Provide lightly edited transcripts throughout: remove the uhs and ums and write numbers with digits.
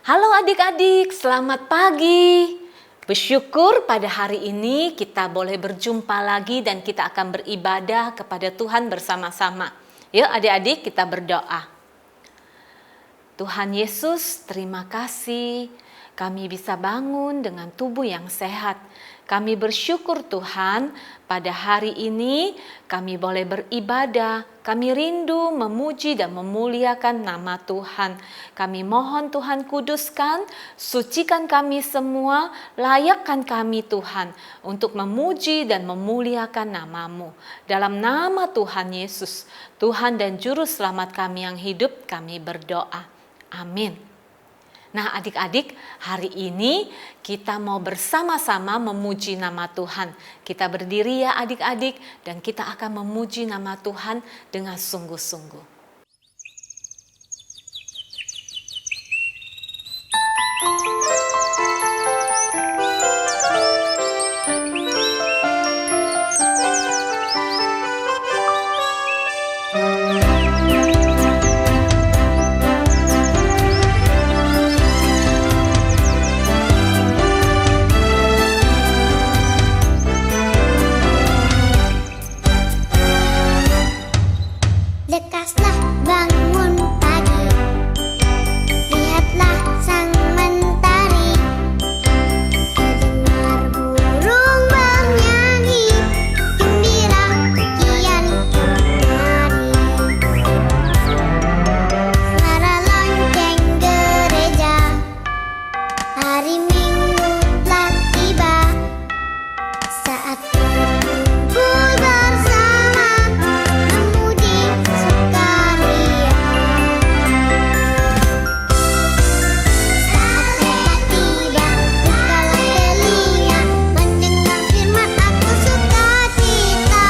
Halo adik-adik, selamat pagi. Bersyukur pada hari ini kita boleh berjumpa lagi dan kita akan beribadah kepada Tuhan bersama-sama. Yuk adik-adik kita berdoa. Tuhan Yesus, terima kasih kami bisa bangun dengan tubuh yang sehat. Kami bersyukur Tuhan, pada hari ini kami boleh beribadah. Kami rindu memuji dan memuliakan nama Tuhan. Kami mohon Tuhan kuduskan, sucikan kami semua, layakkan kami Tuhan untuk memuji dan memuliakan nama-Mu. Dalam nama Tuhan Yesus, Tuhan dan Juru Selamat kami yang hidup, kami berdoa. Amin. Nah adik-adik, hari ini kita mau bersama-sama memuji nama Tuhan. Kita berdiri ya adik-adik dan kita akan memuji nama Tuhan dengan sungguh-sungguh. Lekaslah bangun pagi, lihatlah sang mentari, terdengar burung bernyanyi, gembira kian kemari. Suara lonceng gereja, hari Minggu telah tiba, saat berkumpul bersama memuji sukaria. Saat mereka tiba, bukalah telinga, mendengar firman aku sukacita.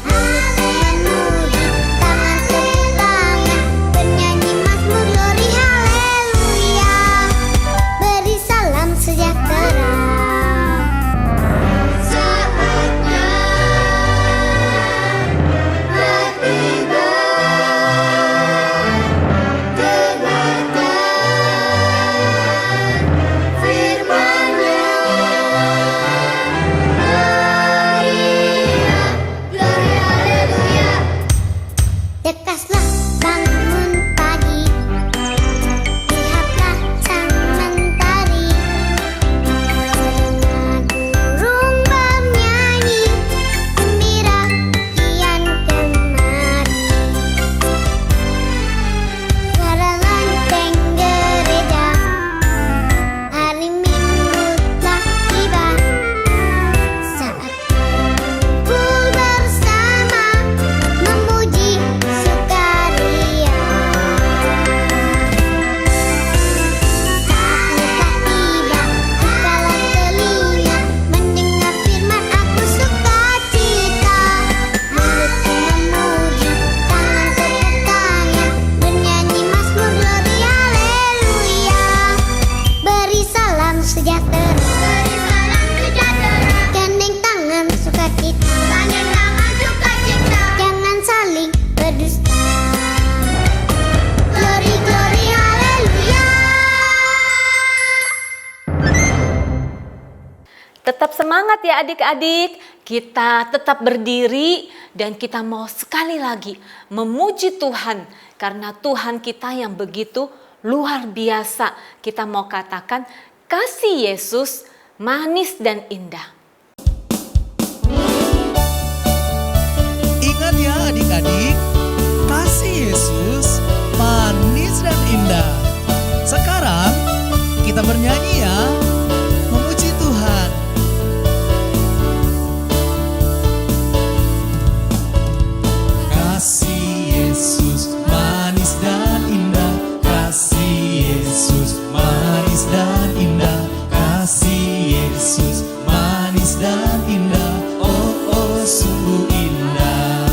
Mulut memuji, tangan tepuk tangan, bernyanyi mazmur glori haleluya. Beri salam sejahtera. Saatnya bertiba, dengarkan firman-Nya, teriak glori haleluya. Lekaslah bangun pagi, lihatlah sang mentari, terdengar burung bernyanyi, gembira kian kemari. Suara lonceng gereja, hari Minggu telah tiba, saat berkumpul bersama memuji sukaria. Saat mereka tiba, bukalah telinga, mendengar firman aku sukacita. Mulut memuji, tangan tepuk tangan, bernyanyi mazmur glori haleluya. Beri salam sejahtera. Gandeng tangan sukacita. Jangan saling berdusta. Glori glori haleluya. Tetap semangat ya adik-adik, kita tetap berdiri dan kita mau sekali lagi memuji Tuhan. Karena Tuhan kita yang begitu luar biasa. Kita mau katakan kasih Yesus manis dan indah. Ingat ya adik-adik, kasih Yesus manis dan indah. Sekarang kita bernyanyi ya, memuji Tuhan. Kasih Yesus manis dan indah, kasih Yesus manis dan indah, kasih Yesus manis dan indah, oh oh sungguh indah.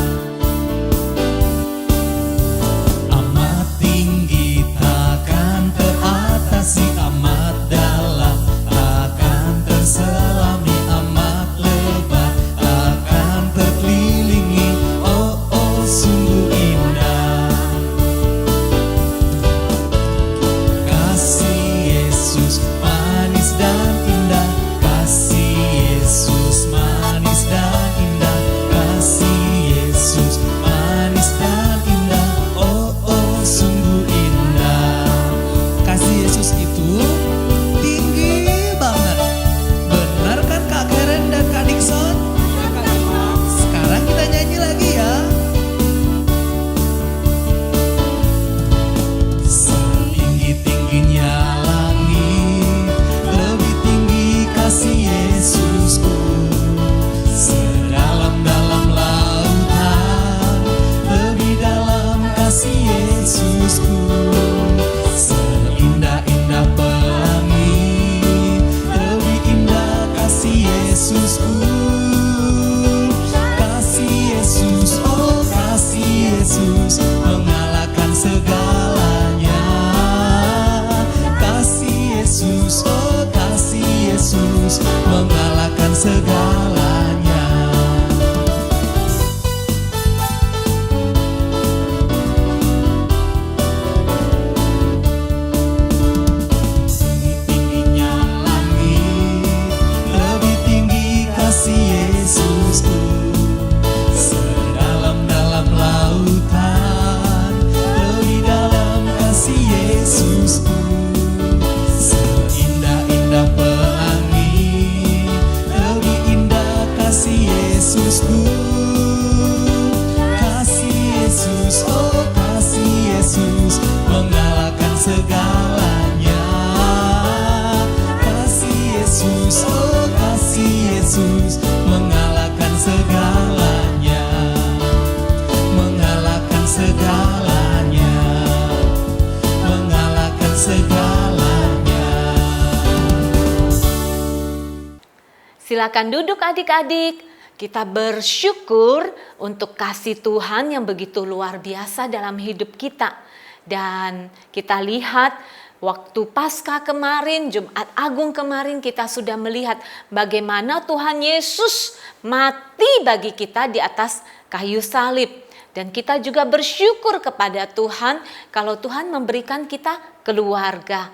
Silakan duduk adik-adik. Kita bersyukur untuk kasih Tuhan yang begitu luar biasa dalam hidup kita. Dan kita lihat waktu Paskah kemarin, Jumat Agung kemarin, kita sudah melihat bagaimana Tuhan Yesus mati bagi kita di atas kayu salib. Dan kita juga bersyukur kepada Tuhan kalau Tuhan memberikan kita keluarga.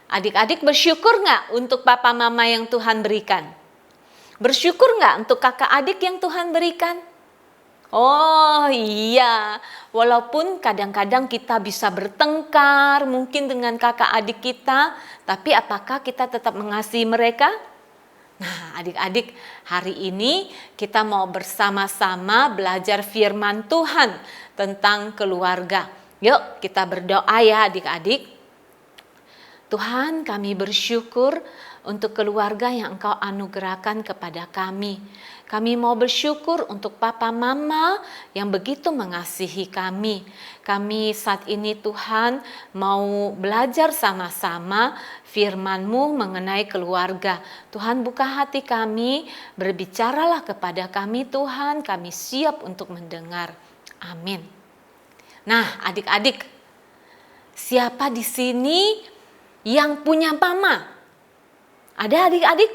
Adik-adik bersyukur nggak untuk papa mama yang Tuhan berikan? Bersyukur nggak untuk kakak adik yang Tuhan berikan? Oh iya, walaupun kadang-kadang kita bisa bertengkar mungkin dengan kakak adik kita, tapi apakah kita tetap mengasihi mereka? Nah, adik-adik, hari ini kita mau bersama-sama belajar firman Tuhan tentang keluarga. Yuk, kita berdoa ya adik-adik. Tuhan, kami bersyukur untuk keluarga yang Engkau anugerahkan kepada kami. Kami mau bersyukur untuk papa mama yang begitu mengasihi kami. Kami saat ini Tuhan mau belajar sama-sama firman-Mu mengenai keluarga. Tuhan, buka hati kami, berbicaralah kepada kami Tuhan, kami siap untuk mendengar. Amin. Nah, adik-adik, siapa di sini yang punya mama? Ada adik-adik?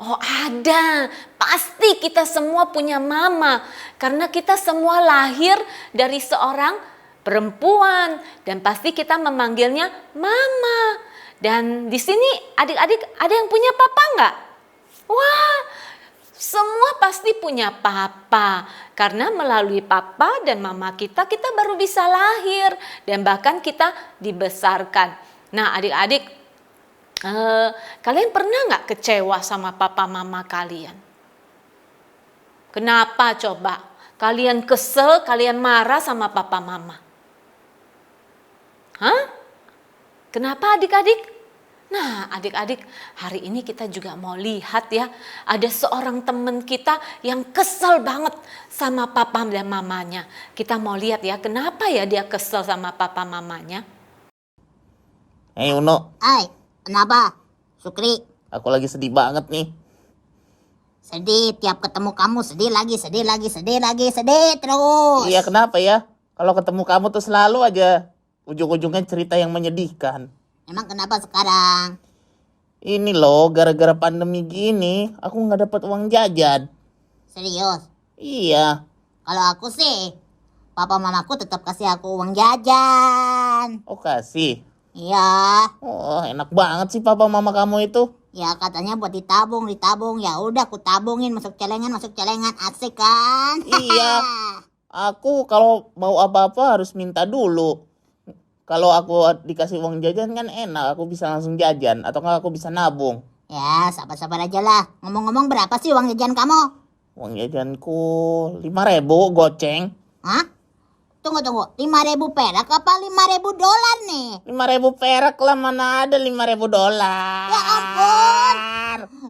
Oh ada, pasti kita semua punya mama. Karena kita semua lahir dari seorang perempuan. Dan pasti kita memanggilnya mama. Dan di sini adik-adik ada yang punya papa enggak? Wah, semua pasti punya papa. Karena melalui papa dan mama kita baru bisa lahir. Dan bahkan kita dibesarkan. Nah adik-adik, kalian pernah nggak kecewa sama papa mama kalian? Kenapa coba? Kalian kesel, kalian marah sama papa mama? Hah? Kenapa adik-adik? Nah adik-adik, hari ini kita juga mau lihat ya, ada seorang teman kita yang kesel banget sama papa dan mamanya. Kita mau lihat ya, kenapa ya dia kesel sama papa mamanya? Hei Uno, Hai, kenapa? Sukri, aku lagi sedih banget nih. sedih tiap ketemu kamu, sedih lagi terus. Iya kenapa ya? Kalau ketemu kamu tuh selalu aja ujung-ujungnya cerita yang menyedihkan. Emang kenapa sekarang? Ini loh, gara-gara pandemi gini, aku nggak dapat uang jajan. Serius? Iya. Kalau aku sih, papa mamaku tetap kasih aku uang jajan. Oh kasih. Iya. Oh enak banget sih papa mama kamu itu. Ya katanya buat ditabung. Ya udah aku tabungin, masuk celengan, asik kan? Iya. Aku kalau mau apa-apa harus minta dulu. Kalau aku dikasih uang jajan kan enak, aku bisa langsung jajan. Atau nggak aku bisa nabung. Ya sabar-sabar aja lah. Ngomong-ngomong berapa sih uang jajan kamu? Uang jajanku 5.000 goceng. Hah? Tunggu, 5.000 perak apa 5.000 dolar nih? 5.000 perak lah, mana ada 5.000 dolar. Ya ampun.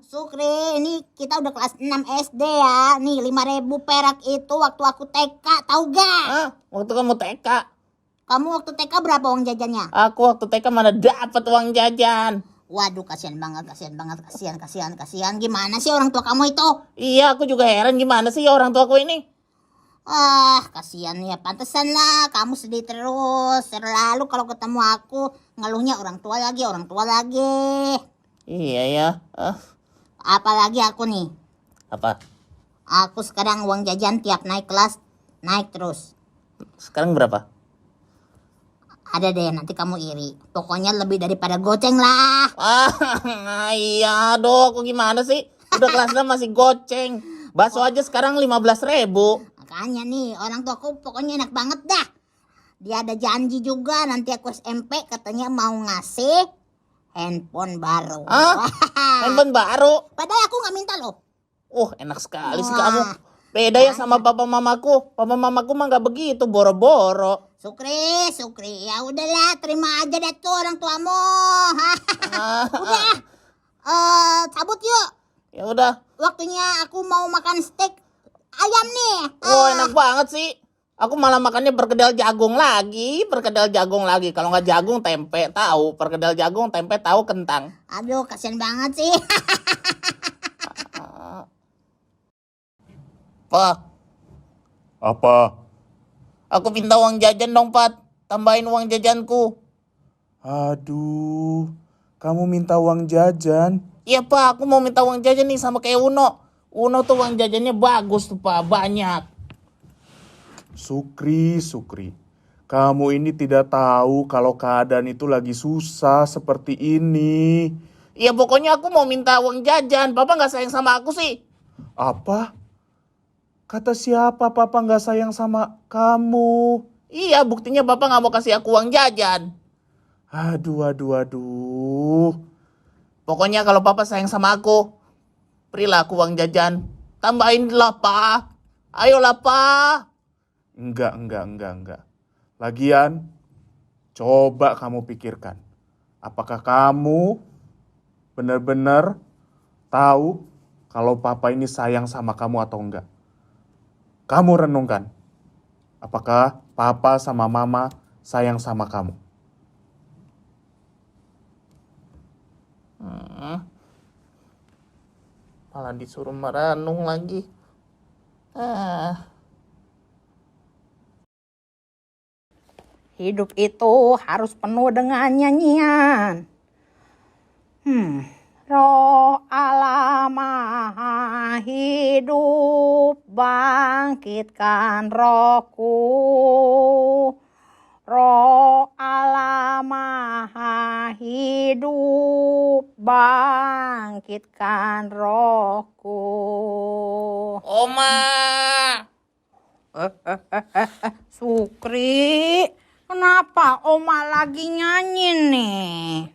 Sukri, ini kita udah kelas 6 SD ya. Nih 5.000 perak itu waktu aku TK, tahu gak? Hah? Waktu kamu TK? Kamu waktu TK berapa uang jajannya? Aku waktu TK mana dapat uang jajan. Waduh, kasihan banget. Kasihan. Gimana sih orang tua kamu itu? Iya, aku juga heran gimana sih orang tuaku ini. Kasihan ya, pantesan lah kamu sedih terus. Selalu kalau ketemu aku ngeluhnya orang tua lagi. Iya ya. Apalagi aku nih. Apa? Aku sekarang uang jajan tiap naik kelas naik terus. Sekarang berapa? Ada deh, nanti kamu iri. Pokoknya lebih daripada goceng lah. Iya, aduh, aku gimana sih? Udah kelas 6 masih goceng. Bakso aja sekarang 15.000. Makanya nih, orang tua aku pokoknya enak banget dah. Dia ada janji juga nanti aku SMP katanya mau ngasih handphone baru. Handphone baru? Padahal aku gak minta loh. Enak sekali sih kamu. Beda ya sama papa mamaku. Papa mamaku mah gak begitu, boro-boro. Sukri, ya udahlah, terima aja deh tuh orang tuamu. Udah, cabut yuk. Ya udah. Waktunya aku mau makan steak ayam nih. Enak banget sih. Aku malah makannya perkedel jagung lagi. Kalau nggak jagung, tempe, tahu. Perkedel jagung, tempe, tahu, kentang. Aduh, kasihan banget sih. Pa, Apa? aku minta uang jajan dong, Pat. Tambahin uang jajanku. Aduh, kamu minta uang jajan? Iya, Pak, aku mau minta uang jajan nih sama kayak Uno. Uno tuh uang jajannya bagus tuh, Pak, banyak. Sukri. Kamu ini tidak tahu kalau keadaan itu lagi susah seperti ini. Iya, pokoknya aku mau minta uang jajan. Papa nggak sayang sama aku sih. Apa? Kata siapa papa nggak sayang sama kamu? Iya, buktinya Bapak nggak mau kasih aku uang jajan. Aduh. Pokoknya kalau Papa sayang sama aku, berilah aku uang jajan. Tambahin lah, Pak. Ayolah, Pak. Enggak. Lagian, coba kamu pikirkan. Apakah kamu benar-benar tahu kalau papa ini sayang sama kamu atau enggak? Kamu renungkan. Apakah papa sama mama sayang sama kamu? Malah disuruh merenung lagi. Hidup itu harus penuh dengan nyanyian. Roh Allah Maha Hidup, bangkitkan rohku. Roh Allah Maha Hidup, bangkitkan rohku. Oma. Sukri, kenapa Oma lagi nyanyi nih?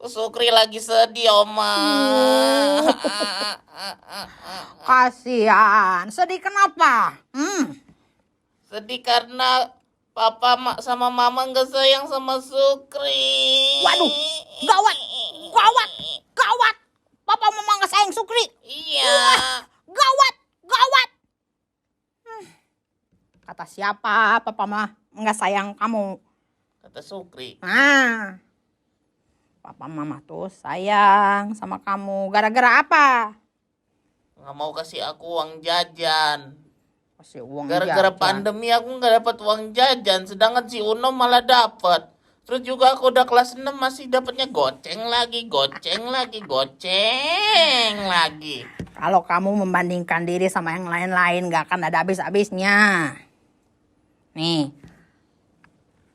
Sukri lagi sedih, Oma. Kasihan, sedih kenapa? Sedih karena Papa sama Mama nggak sayang sama Sukri. Waduh, gawat. Papa mama nggak sayang Sukri. Iya. Gawat. Kata siapa papa mah nggak sayang kamu? Kata Sukri. Papa mama tuh sayang sama kamu. Gara-gara apa? Nggak mau kasih aku uang jajan. Kasih uang Gara-gara jajan. pandemi aku nggak dapat uang jajan, sedangkan si Uno malah dapat. Terus juga aku udah kelas 6 masih dapatnya goceng lagi. Kalau kamu membandingkan diri sama yang lain-lain gak akan ada habis-habisnya. Nih,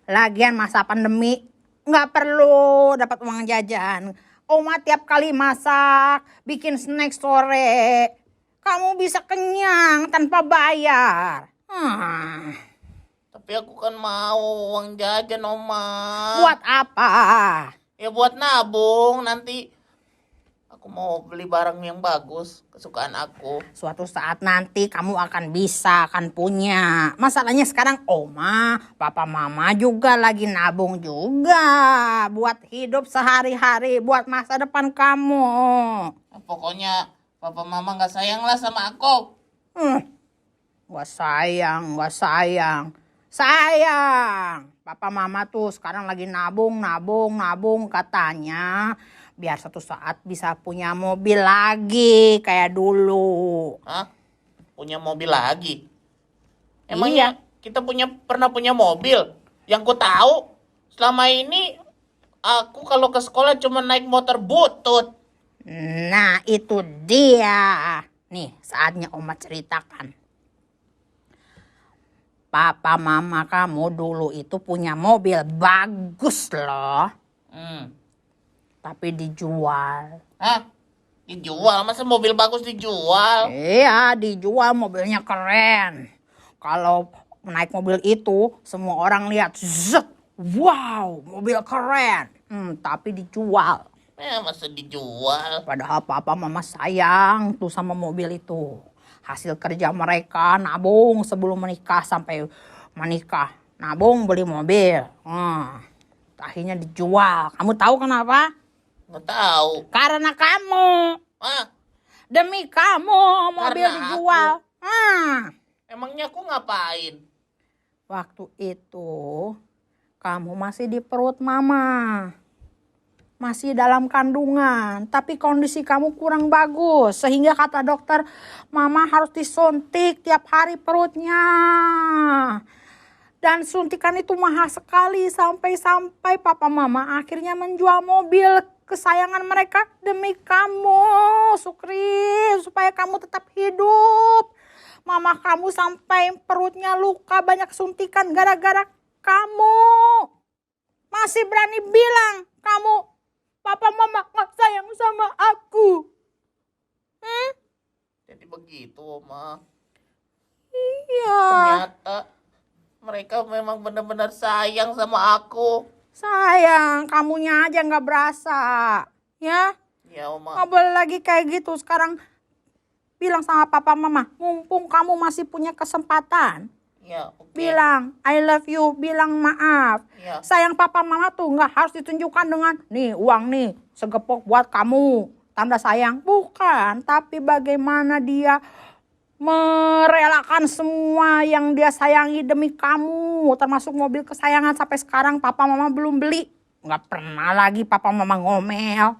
lagian masa pandemi gak perlu dapat uang jajan. Oma tiap kali masak, bikin snack sore, kamu bisa kenyang tanpa bayar. Tapi aku kan mau uang jajan, Oma. Buat apa? Ya buat nabung, nanti aku mau beli barang yang bagus, kesukaan aku. Suatu saat nanti kamu akan punya. Masalahnya sekarang Oma, Papa Mama juga lagi nabung juga. Buat hidup sehari-hari, buat masa depan kamu. Pokoknya Papa Mama gak sayang lah sama aku. Gak sayang. Sayang. Papa Mama tuh sekarang lagi nabung katanya. Biar suatu saat bisa punya mobil lagi kayak dulu. Hah? Punya mobil lagi? Emangnya kita pernah punya mobil? Yang ku tahu selama ini aku kalau ke sekolah cuma naik motor butut. Nah itu dia. Nih saatnya Oma ceritakan. Papa mama kamu dulu itu punya mobil bagus loh. Tapi dijual. Hah? Dijual? Masa mobil bagus dijual? Iya dijual, mobilnya keren. Kalau naik mobil itu semua orang lihat. Zet, wow mobil keren. Tapi dijual. Masa dijual? Padahal papa mama sayang tuh sama mobil itu. Hasil kerja mereka nabung sebelum menikah sampai menikah. Nabung beli mobil. Akhirnya dijual. Kamu tahu kenapa? Nggak tahu. Karena kamu. Hah? Demi kamu mobil Karena dijual. Emangnya aku ngapain? Waktu itu kamu masih di perut mama. masih dalam kandungan, tapi kondisi kamu kurang bagus. Sehingga kata dokter, mama harus disuntik tiap hari perutnya. Dan suntikan itu mahal sekali, sampai-sampai papa mama akhirnya menjual mobil kesayangan mereka demi kamu, Sukri, supaya kamu tetap hidup. Mama kamu sampai perutnya luka, banyak suntikan gara-gara kamu. Masih berani bilang kamu, papa mama gak sayang sama aku. Jadi begitu, Oma. Iya. Ternyata mereka memang benar-benar sayang sama aku. Sayang, kamunya aja gak berasa. Ya, Ya, Oma. gak boleh lagi kayak gitu. Sekarang bilang sama papa mama, mumpung kamu masih punya kesempatan. Ya, oke. Bilang, I love you, bilang maaf. Ya. Sayang papa mama tuh gak harus ditunjukkan dengan, nih uang nih, segepok buat kamu. Tanda sayang, bukan. Tapi bagaimana dia merelakan semua yang dia sayangi demi kamu, termasuk mobil kesayangan sampai sekarang papa mama belum beli. Nggak pernah lagi papa mama ngomel.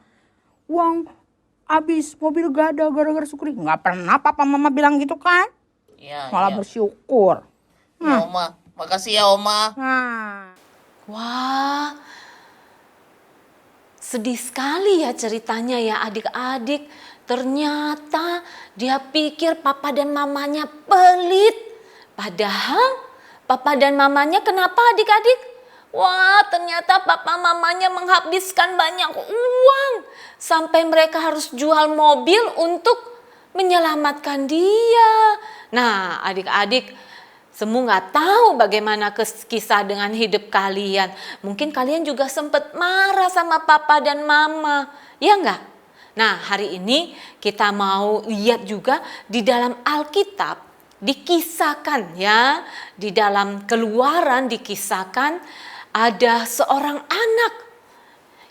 Uang habis, mobil gak ada gara-gara Sukri. Nggak pernah papa mama bilang gitu kan? Ya, Malah ya. bersyukur. Ya, Oma. Makasih ya, Oma. Nah, Wah, sedih sekali ya ceritanya ya adik-adik. Ternyata dia pikir papa dan mamanya pelit. Padahal papa dan mamanya kenapa adik-adik? Wah, ternyata papa mamanya menghabiskan banyak uang. Sampai mereka harus jual mobil untuk menyelamatkan dia. Nah, adik-adik, semua nggak tahu bagaimana kisah dengan hidup kalian. Mungkin kalian juga sempat marah sama papa dan mama. Ya nggak? Nah, hari ini kita mau lihat juga di dalam Alkitab dikisahkan ya. Di dalam Keluaran dikisahkan ada seorang anak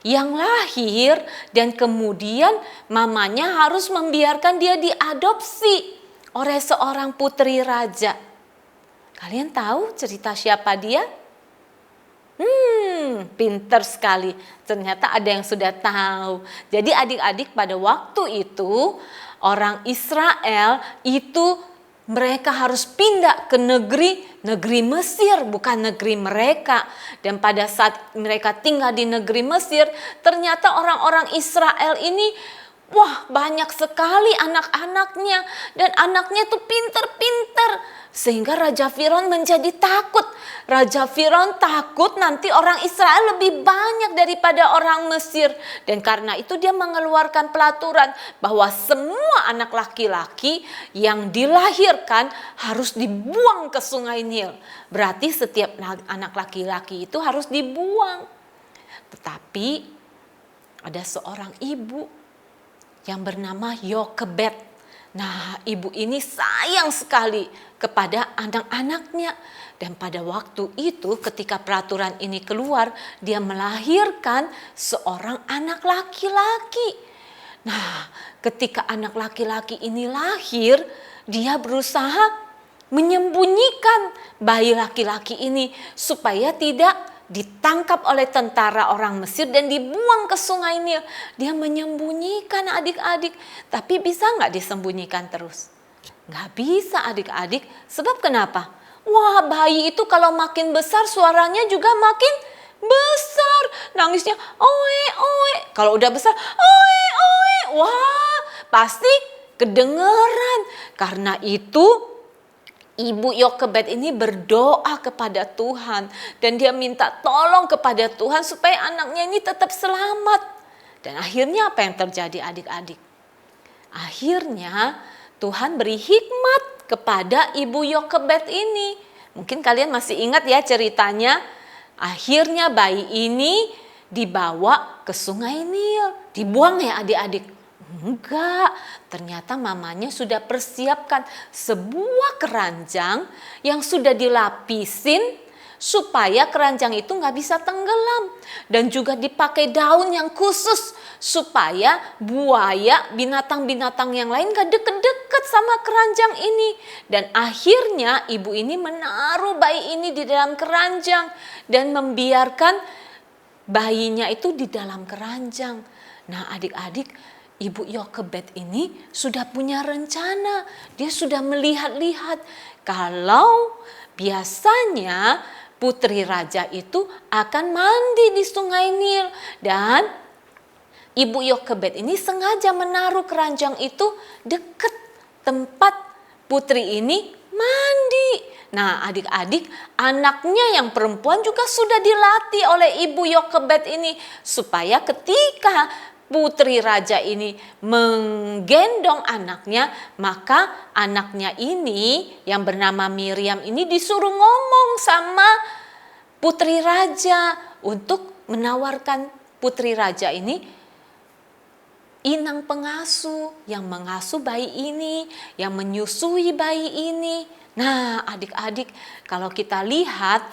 yang lahir dan kemudian mamanya harus membiarkan dia diadopsi oleh seorang putri raja. Kalian tahu cerita siapa dia? Pinter sekali. Ternyata ada yang sudah tahu. Jadi adik-adik pada waktu itu orang Israel itu mereka harus pindah ke negeri Mesir, bukan negeri mereka. Dan pada saat mereka tinggal di negeri Mesir, ternyata orang-orang Israel ini wah banyak sekali anak-anaknya. Dan anaknya tuh pinter-pinter. Sehingga Raja Firaun menjadi takut. Raja Firaun takut nanti orang Israel lebih banyak daripada orang Mesir. Dan karena itu dia mengeluarkan pelaturan bahwa semua anak laki-laki yang dilahirkan harus dibuang ke sungai Nil. Berarti setiap anak laki-laki itu harus dibuang. Tetapi ada seorang ibu yang bernama Yokebed. Nah, ibu ini sayang sekali kepada anak-anaknya. Dan pada waktu itu ketika peraturan ini keluar, dia melahirkan seorang anak laki-laki. Nah, ketika anak laki-laki ini lahir, dia berusaha menyembunyikan bayi laki-laki ini supaya tidak ditangkap oleh tentara orang Mesir dan dibuang ke sungai Nil. Dia menyembunyikan adik-adik. Tapi bisa nggak disembunyikan terus? Nggak bisa adik-adik. Sebab kenapa? Wah, bayi itu kalau makin besar suaranya juga makin besar. Nangisnya oe oe. Kalau udah besar oe oe. Wah, pasti kedengeran. Karena itu Ibu Yokebed ini berdoa kepada Tuhan dan dia minta tolong kepada Tuhan supaya anaknya ini tetap selamat. Dan akhirnya apa yang terjadi adik-adik? Akhirnya Tuhan beri hikmat kepada Ibu Yokebed ini. Mungkin kalian masih ingat ya ceritanya. Akhirnya bayi ini dibawa ke sungai Nil. Dibuang ya adik-adik. Enggak, ternyata mamanya sudah persiapkan sebuah keranjang yang sudah dilapisin supaya keranjang itu nggak bisa tenggelam. Dan juga dipakai daun yang khusus supaya buaya, binatang-binatang yang lain nggak deket-deket sama keranjang ini. Dan akhirnya ibu ini menaruh bayi ini di dalam keranjang dan membiarkan bayinya itu di dalam keranjang. Nah adik-adik, Ibu Yokebed ini sudah punya rencana. Dia sudah melihat-lihat kalau biasanya putri raja itu akan mandi di sungai Nil. Dan Ibu Yokebed ini sengaja menaruh keranjang itu dekat tempat putri ini mandi. Nah adik-adik, anaknya yang perempuan juga sudah dilatih oleh Ibu Yokebed ini supaya ketika putri raja ini menggendong anaknya, maka anaknya ini yang bernama Miriam ini disuruh ngomong sama putri raja untuk menawarkan putri raja ini inang pengasuh yang mengasuh bayi ini, yang menyusui bayi ini. Nah adik-adik, kalau kita lihat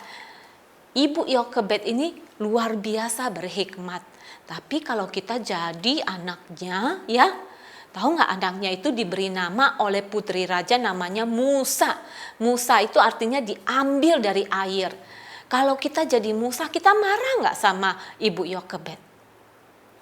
Ibu Yokebed ini luar biasa berhikmat. Tapi kalau kita jadi anaknya ya, tahu nggak anaknya itu diberi nama oleh putri raja namanya Musa. Musa itu artinya diambil dari air. Kalau kita jadi Musa, kita marah nggak sama Ibu Yokebed?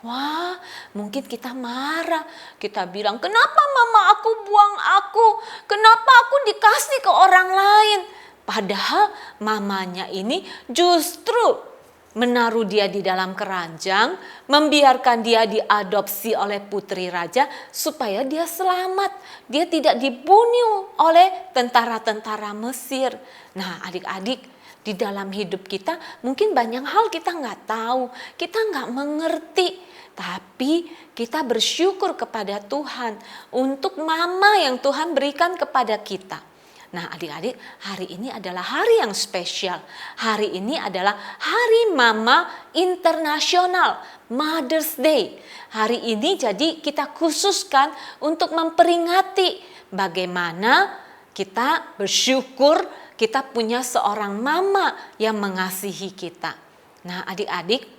Wah, mungkin kita marah. Kita bilang, kenapa mama aku buang aku? Kenapa aku dikasih ke orang lain? Padahal mamanya ini justru menaruh dia di dalam keranjang, membiarkan dia diadopsi oleh putri raja supaya dia selamat. Dia tidak dibunuh oleh tentara-tentara Mesir. Nah adik-adik, di dalam hidup kita mungkin banyak hal kita nggak tahu, kita nggak mengerti. Tapi kita bersyukur kepada Tuhan untuk mama yang Tuhan berikan kepada kita. Nah adik-adik, hari ini adalah hari yang spesial. Hari ini adalah Hari Mama Internasional, Mother's Day. Hari ini jadi kita khususkan untuk memperingati bagaimana kita bersyukur kita punya seorang mama yang mengasihi kita. Nah adik-adik,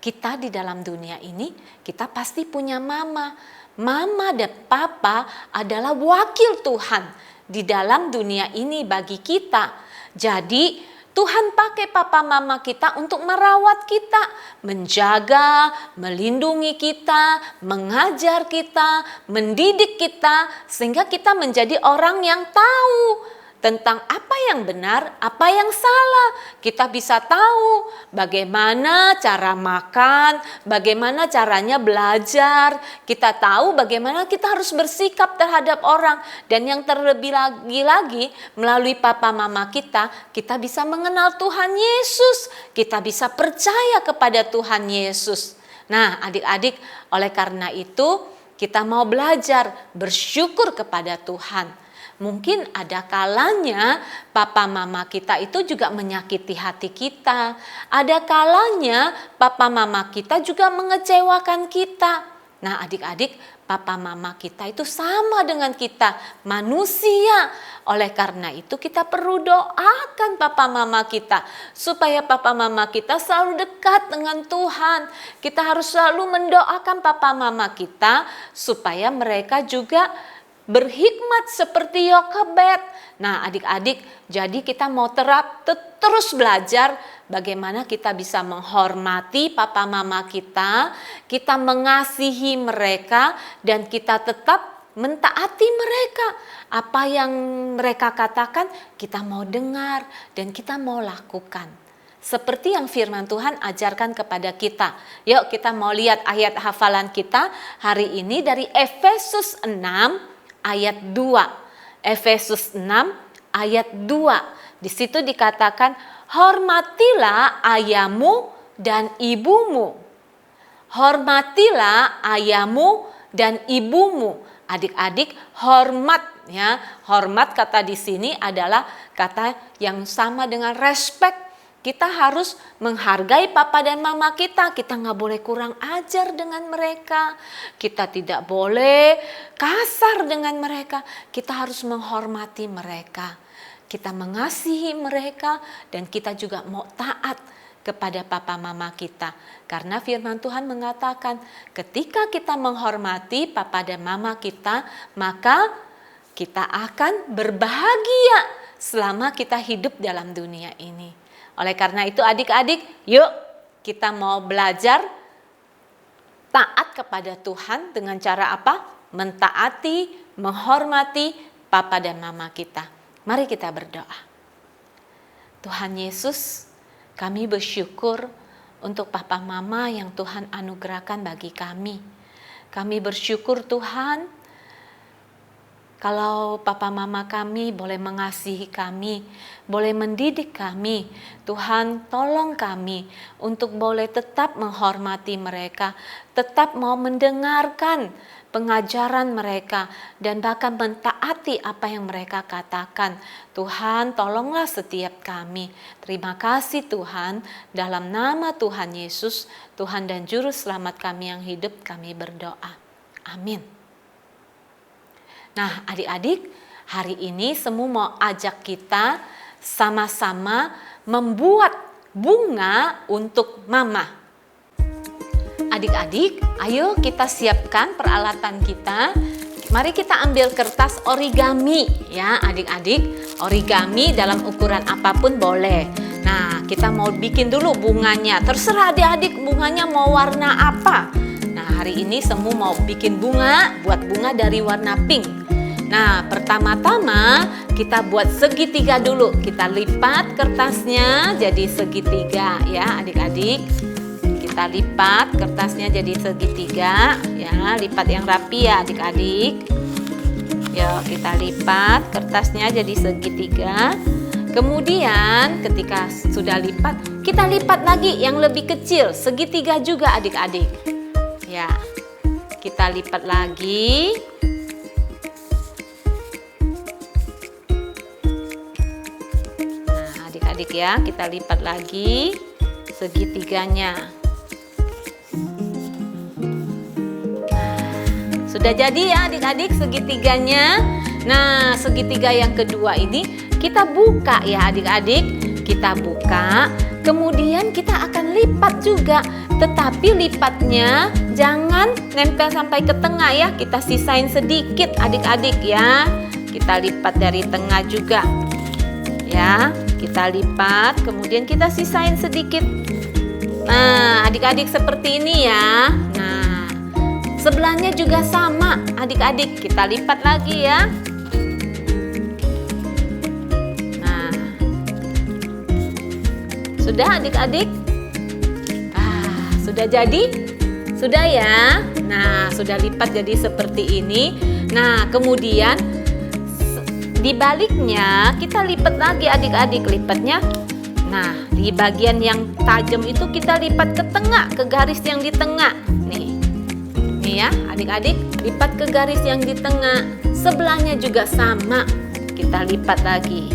kita di dalam dunia ini, kita pasti punya mama. Mama dan papa adalah wakil Tuhan di dalam dunia ini bagi kita. Jadi Tuhan pakai papa mama kita untuk merawat kita, menjaga, melindungi kita, mengajar kita, mendidik kita, sehingga kita menjadi orang yang tahu tentang apa yang benar, apa yang salah. Kita bisa tahu bagaimana cara makan, bagaimana caranya belajar. Kita tahu bagaimana kita harus bersikap terhadap orang. Dan yang terlebih lagi melalui papa mama kita bisa mengenal Tuhan Yesus. Kita bisa percaya kepada Tuhan Yesus. Nah adik-adik, oleh karena itu kita mau belajar bersyukur kepada Tuhan. Mungkin ada kalanya papa mama kita itu juga menyakiti hati kita. Ada kalanya papa mama kita juga mengecewakan kita. Nah adik-adik, papa mama kita itu sama dengan kita, manusia. Oleh karena itu kita perlu doakan papa mama kita supaya papa mama kita selalu dekat dengan Tuhan. Kita harus selalu mendoakan papa mama kita supaya mereka juga berhikmat seperti Yokebed. Nah adik-adik, jadi kita mau terus belajar bagaimana kita bisa menghormati papa mama kita mengasihi mereka, dan kita tetap mentaati mereka. Apa yang mereka katakan kita mau dengar dan kita mau lakukan. Seperti yang firman Tuhan ajarkan kepada kita. Yuk kita mau lihat ayat hafalan kita hari ini dari Efesus 6 ayat 2. Efesus 6 ayat 2. Di situ dikatakan, hormatilah ayahmu dan ibumu. Hormatilah ayahmu dan ibumu. Adik-adik, hormat ya. Hormat kata di sini adalah kata yang sama dengan respect. Kita harus menghargai papa dan mama kita. Kita nggak boleh kurang ajar dengan mereka. Kita tidak boleh kasar dengan mereka. Kita harus menghormati mereka. Kita mengasihi mereka dan kita juga mau taat kepada papa mama kita. Karena firman Tuhan mengatakan ketika kita menghormati papa dan mama kita, maka kita akan berbahagia selama kita hidup dalam dunia ini. Oleh karena itu adik-adik, yuk kita mau belajar taat kepada Tuhan dengan cara apa? Mentaati, menghormati papa dan mama kita. Mari kita berdoa. Tuhan Yesus, kami bersyukur untuk papa mama yang Tuhan anugerahkan bagi kami. Kami bersyukur Tuhan, kalau papa mama kami boleh mengasihi kami, boleh mendidik kami. Tuhan tolong kami untuk boleh tetap menghormati mereka, tetap mau mendengarkan pengajaran mereka, dan bahkan mentaati apa yang mereka katakan. Tuhan tolonglah setiap kami. Terima kasih Tuhan, dalam nama Tuhan Yesus, Tuhan dan Juru Selamat kami yang hidup, kami berdoa. Amin. Nah, adik-adik, hari ini semua mau ajak kita sama-sama membuat bunga untuk mama. Adik-adik, ayo kita siapkan peralatan kita. Mari kita ambil kertas origami ya, adik-adik. Origami dalam ukuran apapun boleh. Nah, kita mau bikin dulu bunganya. Terserah adik-adik bunganya mau warna apa. Nah, hari ini semua mau bikin bunga, buat bunga dari warna pink. Nah, pertama-tama kita buat segitiga dulu. Kita lipat kertasnya jadi segitiga ya, adik-adik. Kita lipat kertasnya jadi segitiga ya, lipat yang rapi ya, adik-adik. Yuk, kita lipat kertasnya jadi segitiga. Kemudian ketika sudah lipat, kita lipat lagi yang lebih kecil, segitiga juga adik-adik. Ya, kita lipat lagi. Nah, adik-adik ya, kita lipat lagi segitiganya. Nah, sudah jadi ya adik-adik segitiganya. Nah, segitiga yang kedua ini kita buka ya adik-adik. Kita buka, kemudian kita akan lipat juga. Tetapi lipatnya jangan nempel sampai ke tengah ya. Kita sisain sedikit adik-adik ya. Kita lipat dari tengah juga. Ya, kita lipat, kemudian kita sisain sedikit. Nah, adik-adik seperti ini ya. Nah, sebelahnya juga sama adik-adik. Kita lipat lagi ya. Nah, sudah adik-adik? Sudah jadi? Sudah ya? Nah, sudah lipat jadi seperti ini. Nah, kemudian di baliknya kita lipat lagi adik-adik, lipatnya. Nah, di bagian yang tajam itu kita lipat ke tengah, ke garis yang di tengah. Nih ya adik-adik, lipat ke garis yang di tengah. Sebelahnya juga sama, kita lipat lagi.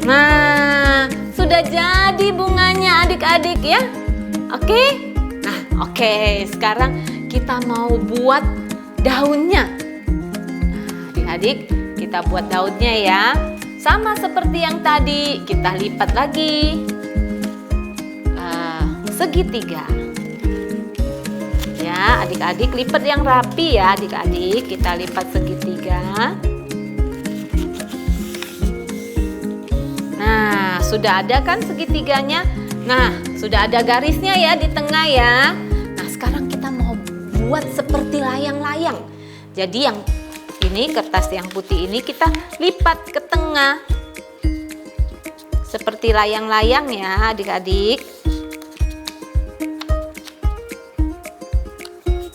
Nah, sudah jadi bunganya adik-adik ya. Oke? Nah, oke. Sekarang kita mau buat daunnya. Nah, adik-adik, kita buat daunnya ya. Sama seperti yang tadi, kita lipat lagi segitiga. Ya, adik-adik lipat yang rapi ya, adik-adik. Kita lipat segitiga. Nah, sudah ada kan segitiganya? Nah, sudah ada garisnya ya di tengah ya. Nah, sekarang kita mau buat seperti layang-layang. Jadi yang ini, kertas yang putih ini kita lipat ke tengah. Seperti layang-layang ya adik-adik.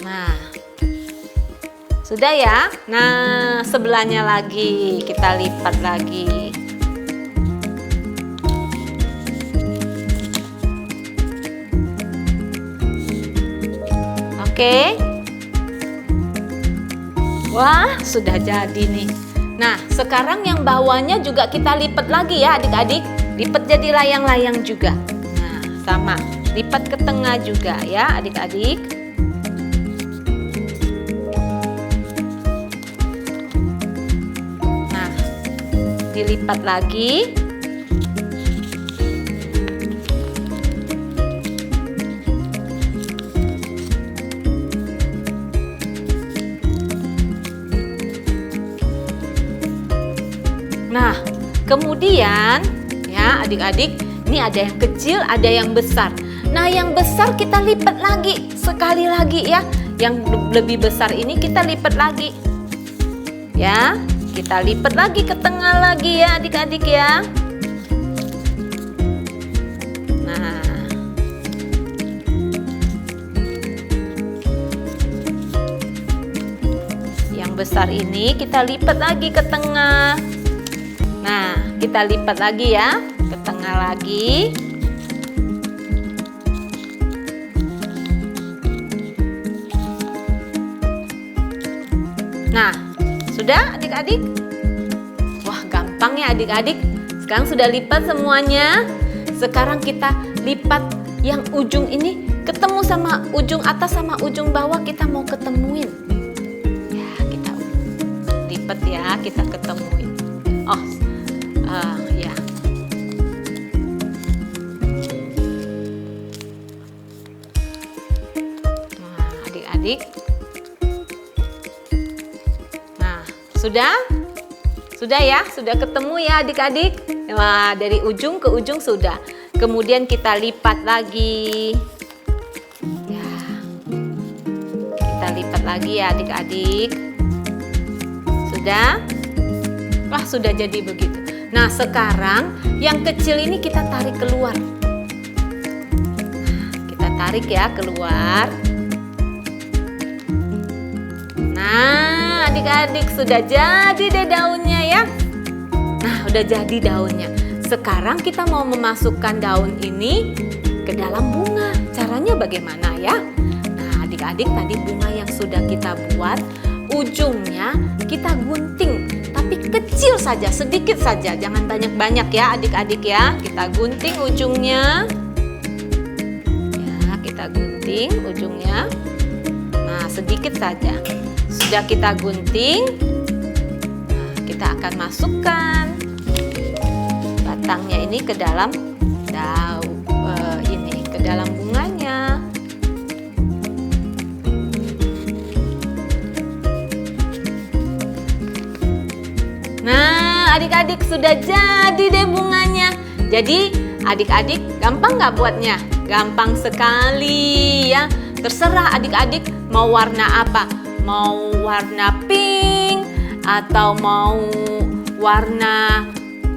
Nah, sudah ya. Nah, sebelahnya lagi kita lipat lagi. Oke. Wah, sudah jadi nih. Nah, sekarang yang bawahnya juga kita lipat lagi ya adik-adik. Lipat jadi layang-layang juga. Nah, sama. Lipat ke tengah juga ya adik-adik. Nah, dilipat lagi. Nah, kemudian ya ya adik-adik. Ini ada yang kecil, ada yang besar. Nah yang besar kita lipat lagi sekali lagi ya. Yang lebih besar ini kita lipat lagi. Ya, kita lipat lagi ke tengah lagi ya adik-adik ya. Nah, yang besar ini kita lipat lagi ke tengah. Nah, kita lipat lagi ya, ke tengah lagi. Nah, sudah adik-adik? Wah, gampang ya adik-adik. Sekarang sudah lipat semuanya. Sekarang kita lipat yang ujung ini ketemu sama ujung atas sama ujung bawah, kita mau ketemuin. Ya, kita lipat ya, kita ketemuin. Oh, ya. Nah, adik-adik. Nah, sudah? Sudah ya? Sudah ketemu ya adik-adik? Wah, dari ujung ke ujung sudah. Kemudian kita lipat lagi. Ya. Kita lipat lagi ya adik-adik. Sudah? Wah, sudah jadi begitu. Nah, sekarang yang kecil ini kita tarik keluar. Nah, kita tarik ya keluar. Nah, adik-adik sudah jadi deh daunnya ya. Nah, udah jadi daunnya. Sekarang kita mau memasukkan daun ini ke dalam bunga. Caranya bagaimana ya? Nah, adik-adik tadi bunga yang sudah kita buat, ujungnya kita gunting. Tapi kecil saja, sedikit saja. Jangan banyak-banyak ya adik-adik ya. Kita gunting ujungnya. Ya, kita gunting ujungnya. Nah, sedikit saja. Sudah kita gunting, nah, kita akan masukkan batangnya ini ke dalam daun ini, ke dalam bunganya. Nah, adik-adik sudah jadi deh bunganya. Jadi adik-adik gampang nggak buatnya? Gampang sekali ya. Terserah adik-adik mau warna apa. Mau warna pink atau mau warna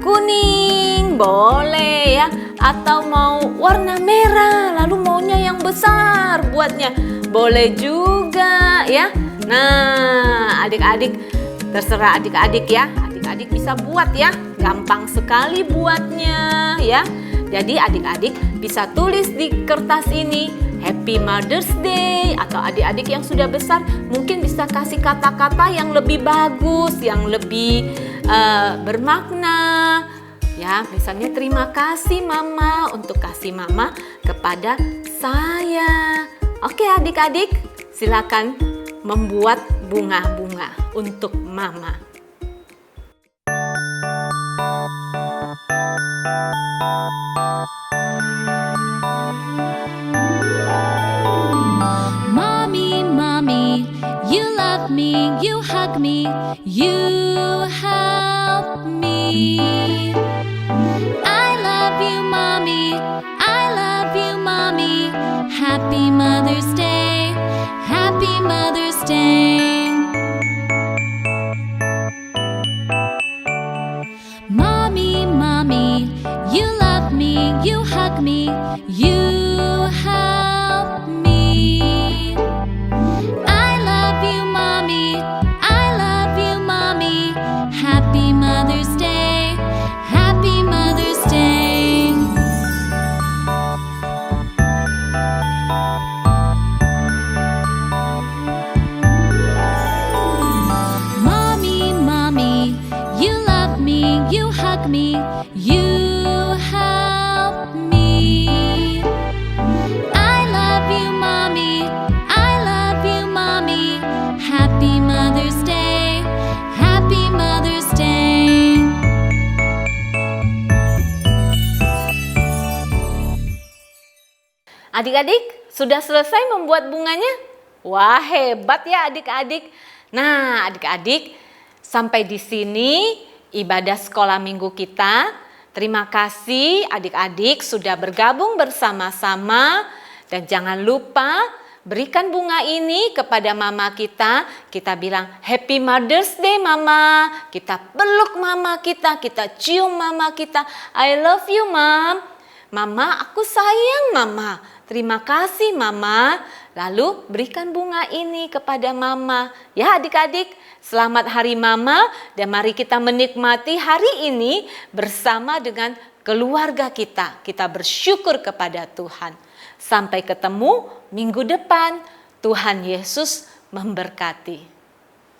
kuning boleh ya, atau mau warna merah lalu maunya yang besar buatnya boleh juga ya. Nah adik-adik terserah adik-adik ya, adik-adik bisa buat ya, gampang sekali buatnya ya. Jadi adik-adik bisa tulis di kertas ini Happy Mother's Day, atau adik-adik yang sudah besar mungkin bisa kasih kata-kata yang lebih bagus, yang lebih bermakna. Ya, misalnya terima kasih mama, untuk kasih mama kepada saya. Oke adik-adik, silakan membuat bunga-bunga untuk mama. You love me, you hug me, you help me. I love you, Mommy, I love you, Mommy. Happy Mother's Day, Happy Mother's Day. Mommy, Mommy, you love me, you hug me, you help me. Happy Mother's Day, Happy Mother's Day. Mommy, Mommy, you love me, you hug me, you help me. I love you, Mommy, I love you, Mommy. Happy Mother's Day, Happy Mother's Day. Adik-adik, sudah selesai membuat bunganya? Wah, hebat ya adik-adik. Nah, adik-adik, sampai di sini ibadah sekolah minggu kita. Terima kasih adik-adik sudah bergabung bersama-sama. Dan jangan lupa berikan bunga ini kepada mama kita. Kita bilang Happy Mother's Day mama. Kita peluk mama kita cium mama kita. I love you mom. Mama, aku sayang mama. Terima kasih mama. Lalu berikan bunga ini kepada mama. Ya adik-adik, selamat hari mama. Dan mari kita menikmati hari ini bersama dengan keluarga kita. Kita bersyukur kepada Tuhan. Sampai ketemu minggu depan. Tuhan Yesus memberkati.